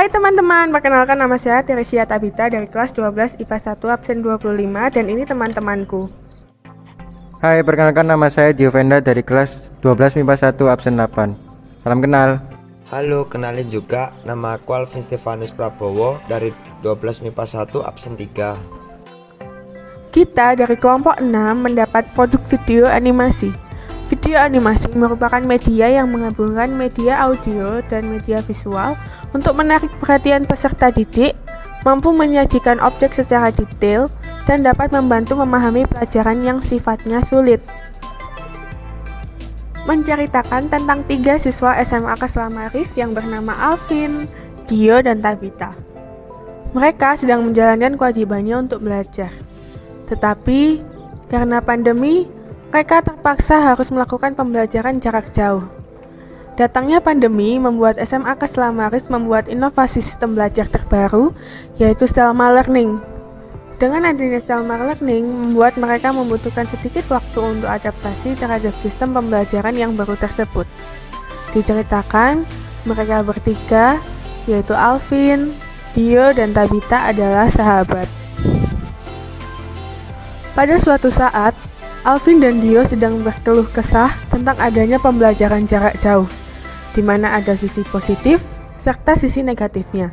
Hai teman-teman, perkenalkan nama saya Teresia Tabita dari kelas 12 IPA 1 absen 25 dan ini teman-temanku. Hai, perkenalkan nama saya Diovenda dari kelas 12 MIPA 1 absen 8. Salam kenal. Halo, kenalin juga, nama aku Alvin Stefanus Prabowo dari 12 MIPA 1 absen 3. Kita dari kelompok 6 mendapat produk video animasi. Video animasi merupakan media yang menggabungkan media audio dan media visual untuk menarik perhatian peserta didik, mampu menyajikan objek secara detail, dan dapat membantu memahami pelajaran yang sifatnya sulit. Menceritakan tentang 3 siswa SMA Keselam Arif yang bernama Alvin, Dio, dan Tabita. Mereka sedang menjalankan kewajibannya untuk belajar. Tetapi, karena pandemi, mereka terpaksa harus melakukan pembelajaran jarak jauh. Datangnya pandemi membuat SMA Keselam Arif membuat inovasi sistem belajar terbaru, yaitu Selma Learning. Dengan adanya Selma Learning, membuat mereka membutuhkan sedikit waktu untuk adaptasi terhadap sistem pembelajaran yang baru tersebut. Diceritakan, mereka bertiga, yaitu Alvin, Dio, dan Tabita adalah sahabat. Pada suatu saat, Alvin dan Dio sedang berkeluh kesah tentang adanya pembelajaran jarak jauh, di mana ada sisi positif serta sisi negatifnya.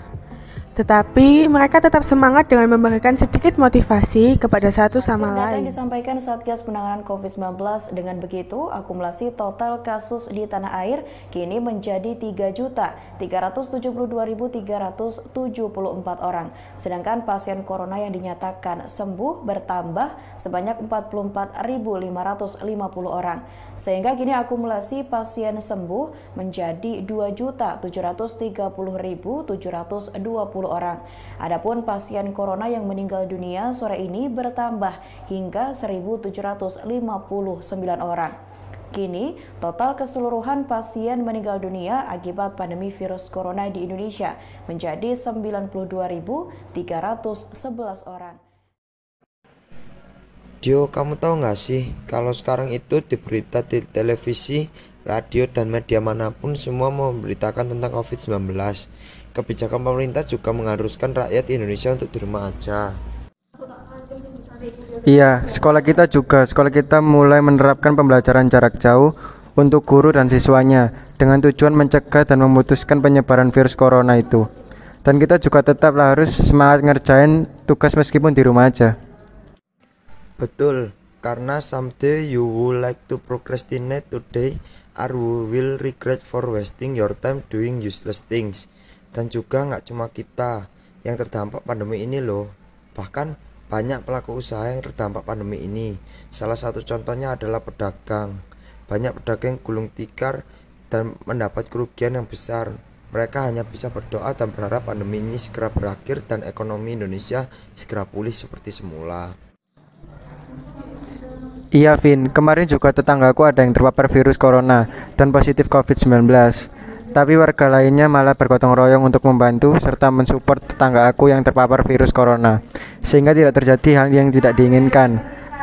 Tetapi mereka tetap semangat dengan memberikan sedikit motivasi kepada satu sama lain. Yang disampaikan Satgas Penanganan COVID-19, dengan begitu akumulasi total kasus di tanah air kini menjadi 3.372.374 orang. Sedangkan pasien corona yang dinyatakan sembuh bertambah sebanyak 44.550 orang. Sehingga kini akumulasi pasien sembuh menjadi 2.730.720 orang. Adapun pasien corona yang meninggal dunia sore ini bertambah hingga 1.759 orang. Kini, total keseluruhan pasien meninggal dunia akibat pandemi virus corona di Indonesia menjadi 92.311 orang. Dio, kamu tahu nggak sih, kalau sekarang itu di berita di televisi, radio, dan media manapun semua memberitakan tentang COVID-19. Kebijakan pemerintah juga mengharuskan rakyat Indonesia untuk di rumah aja. Iya, sekolah kita mulai menerapkan pembelajaran jarak jauh untuk guru dan siswanya dengan tujuan mencegah dan memutuskan penyebaran virus corona itu. Dan kita juga tetaplah harus semangat ngerjain tugas meskipun di rumah aja. Betul, karena someday you would like to procrastinate today, or you will regret for wasting your time doing useless things. Dan juga nggak cuma kita yang terdampak pandemi ini loh, bahkan banyak pelaku usaha yang terdampak pandemi ini. Salah satu contohnya adalah pedagang. Banyak pedagang yang gulung tikar dan mendapat kerugian yang besar. Mereka hanya bisa berdoa dan berharap pandemi ini segera berakhir dan ekonomi Indonesia segera pulih seperti semula. Iya Vin, kemarin juga tetanggaku ada yang terpapar virus corona dan positif COVID-19. Tapi warga lainnya malah bergotong royong untuk membantu serta mensupport tetangga aku yang terpapar virus corona, sehingga tidak terjadi hal yang tidak diinginkan.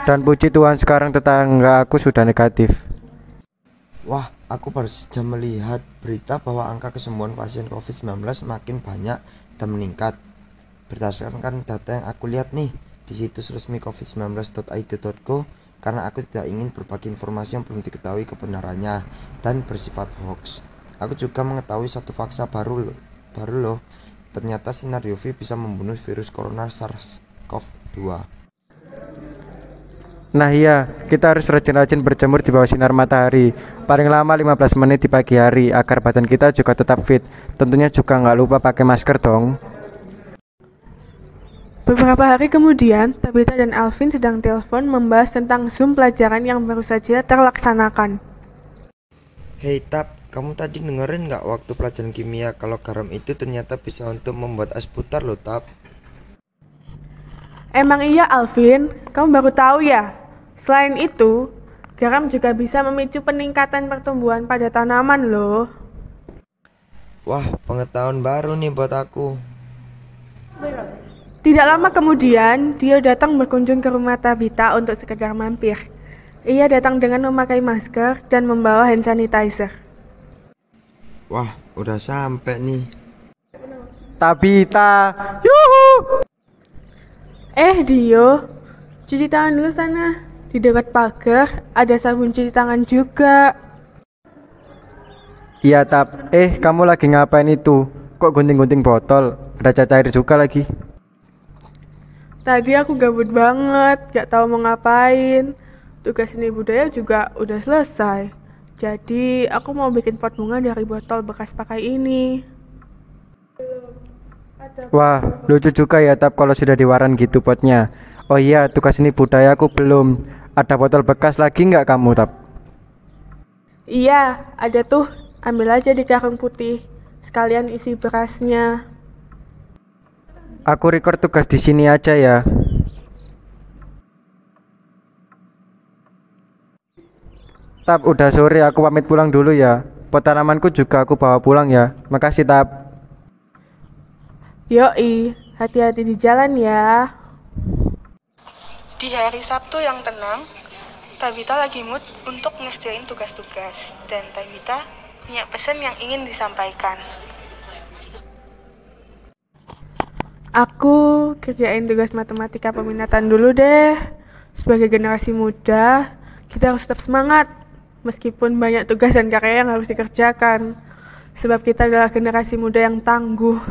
Dan puji Tuhan sekarang tetangga aku sudah negatif. Wah, aku baru saja melihat berita bahwa angka kesembuhan pasien COVID-19 makin banyak dan meningkat. Berdasarkan data yang aku lihat nih di situs resmi covid19.id.go, karena aku tidak ingin berbagi informasi yang belum diketahui kebenarannya dan bersifat hoax. Aku juga mengetahui satu fakta baru loh. Ternyata sinar UV bisa membunuh virus corona SARS-CoV-2. Nah iya, kita harus rajin-rajin berjemur di bawah sinar matahari, paling lama 15 menit di pagi hari agar badan kita juga tetap fit. Tentunya juga nggak lupa pakai masker dong. Beberapa hari kemudian, Tabita dan Alvin sedang telepon membahas tentang Zoom pelajaran yang baru saja terlaksanakan. Hey Tab, kamu tadi dengerin nggak waktu pelajaran kimia kalau garam itu ternyata bisa untuk membuat es putar loh Tab? Emang iya Alvin, kamu baru tahu ya? Selain itu, garam juga bisa memicu peningkatan pertumbuhan pada tanaman loh. Wah, pengetahuan baru nih buat aku. Tidak lama kemudian, dia datang berkunjung ke rumah Tabita untuk sekedar mampir. Ia datang dengan memakai masker dan membawa hand sanitizer. Wah, udah sampai nih. Tabita. Yuhu. Dio, cuci tangan dulu sana. Di dekat pagar ada sabun cuci tangan juga. Iya, Tap. Kamu lagi ngapain itu? Kok gunting-gunting botol? Ada caca air juga lagi. Tadi aku gabut banget, gak tahu mau ngapain. Tugas seni budaya juga udah selesai. Jadi aku mau bikin pot bunga dari botol bekas pakai ini. Wah, lucu juga ya, Tap, kalau sudah diwaran gitu potnya. Oh iya, tugas seni budaya aku belum. Ada botol bekas lagi nggak kamu, Tap? Iya, ada tuh. Ambil aja di karung putih. Sekalian isi berasnya. Aku record tugas di sini aja ya. Tap, udah sore, aku pamit pulang dulu ya. Pot tanamanku juga aku bawa pulang ya. Makasih, Tap. Yoi, hati-hati di jalan ya. Di hari Sabtu yang tenang, Tabita lagi mood untuk ngerjain tugas-tugas. Dan Tabita punya pesan yang ingin disampaikan. Aku kerjain tugas matematika peminatan dulu deh. Sebagai generasi muda, kita harus tetap semangat. Meskipun banyak tugas dan karya yang harus dikerjakan. Sebab kita adalah generasi muda yang tangguh.